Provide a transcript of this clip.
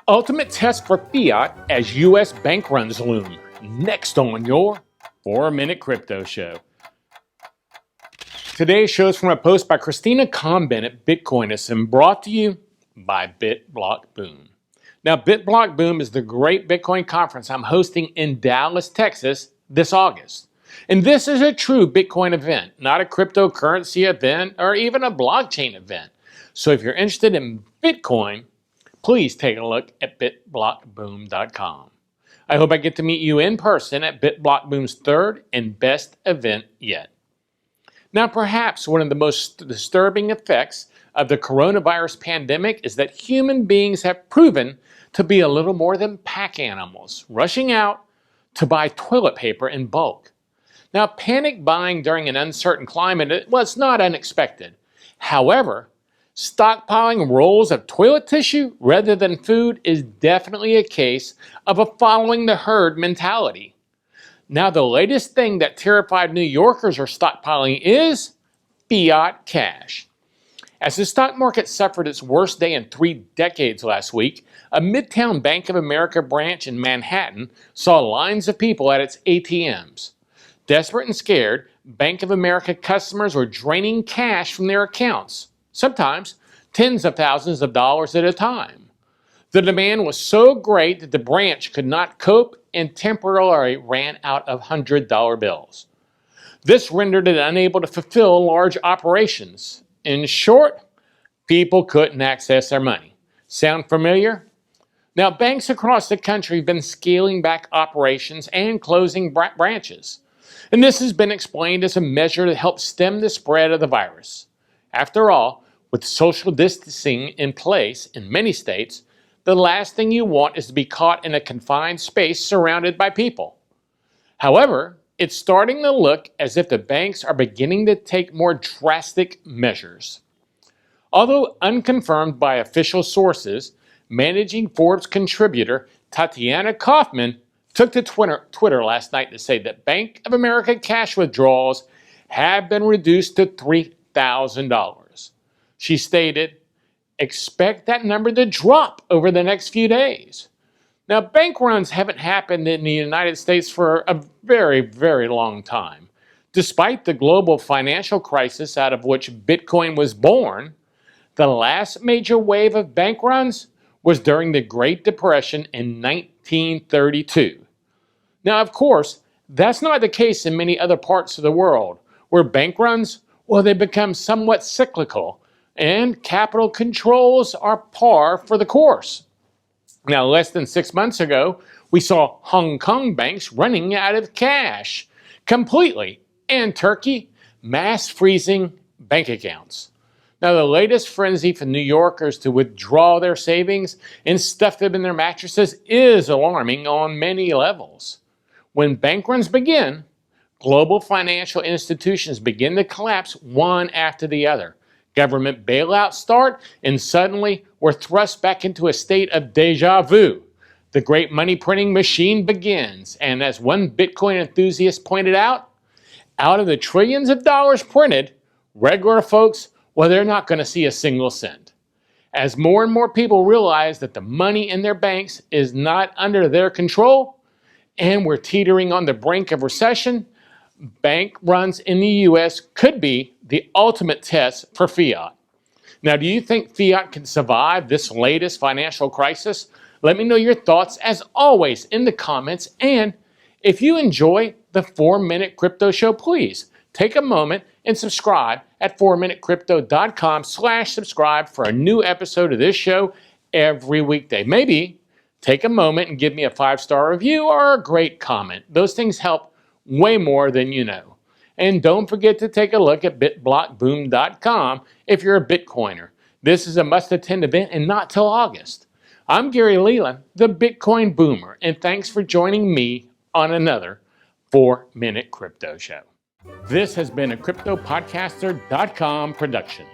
Ultimate test for Fiat as U.S. bank runs loom. Next on your 4-Minute Crypto Show. Today's show is from a post by Christina Conbent, Bitcoinist, and brought to you by BitBlockBoom. Now, BitBlockBoom is the great Bitcoin conference I'm hosting in Dallas, Texas this August. And this is a true Bitcoin event, not a cryptocurrency event or even a blockchain event. So if you're interested in Bitcoin, please take a look at BitBlockBoom.com. I hope I get to meet you in person at BitBlockBoom's third and best event yet. Now, perhaps one of the most disturbing effects of the coronavirus pandemic is that human beings have proven to be a little more than pack animals, rushing out to buy toilet paper in bulk. Now, panic buying during an uncertain climate was not unexpected. However, stockpiling rolls of toilet tissue rather than food is definitely a case of a following the herd mentality. Now, the latest thing that terrified New Yorkers are stockpiling is fiat cash. As the stock market suffered its worst day in 3 decades last week, a Midtown Bank of America branch in Manhattan saw lines of people at its ATMs. Desperate and scared, Bank of America customers were draining cash from their accounts, sometimes tens of thousands of dollars at a time. The demand was so great that the branch could not cope and temporarily ran out of $100 bills. This rendered it unable to fulfill large operations. In short, people couldn't access their money. Sound familiar? Now, banks across the country have been scaling back operations and closing branches. And this has been explained as a measure to help stem the spread of the virus. After all, with social distancing in place in many states, the last thing you want is to be caught in a confined space surrounded by people. However, it's starting to look as if the banks are beginning to take more drastic measures. Although unconfirmed by official sources, managing Forbes contributor Tatiana Kaufman took to Twitter last night to say that Bank of America cash withdrawals have been reduced to $3,000. She stated, "Expect that number to drop over the next few days." Now, bank runs haven't happened in the United States for a very, very long time. Despite the global financial crisis out of which Bitcoin was born, the last major wave of bank runs was during the Great Depression in 1932. Now, of course, that's not the case in many other parts of the world, where bank runs, well, they become somewhat cyclical, and capital controls are par for the course. Now, less than 6 months ago, we saw Hong Kong banks running out of cash completely, and Turkey mass freezing bank accounts. Now, the latest frenzy for New Yorkers to withdraw their savings and stuff them in their mattresses is alarming on many levels. When bank runs begin, global financial institutions begin to collapse one after the other. Government bailouts start, and suddenly we're thrust back into a state of deja vu. The great money printing machine begins, and as one Bitcoin enthusiast pointed out of the trillions of dollars printed, regular folks, well, they're not going to see a single cent. As more and more people realize that the money in their banks is not under their control, and we're teetering on the brink of recession, bank runs in the U.S. could be the ultimate test for fiat. Now, do you think fiat can survive this latest financial crisis? Let me know your thoughts, as always, in the comments. And if you enjoy the 4-Minute Crypto Show, please take a moment and subscribe at 4minutecrypto.com/subscribe for a new episode of this show every weekday. Maybe take a moment and give me a 5-star review or a great comment. Those things help way more than you know. And don't forget to take a look at BitBlockBoom.com if you're a Bitcoiner. This is a must-attend event and not till August. I'm GaryLeland, the Bitcoin Boomer, and thanks for joining me on another 4-Minute Crypto Show. This has been a CryptoPodcaster.com production.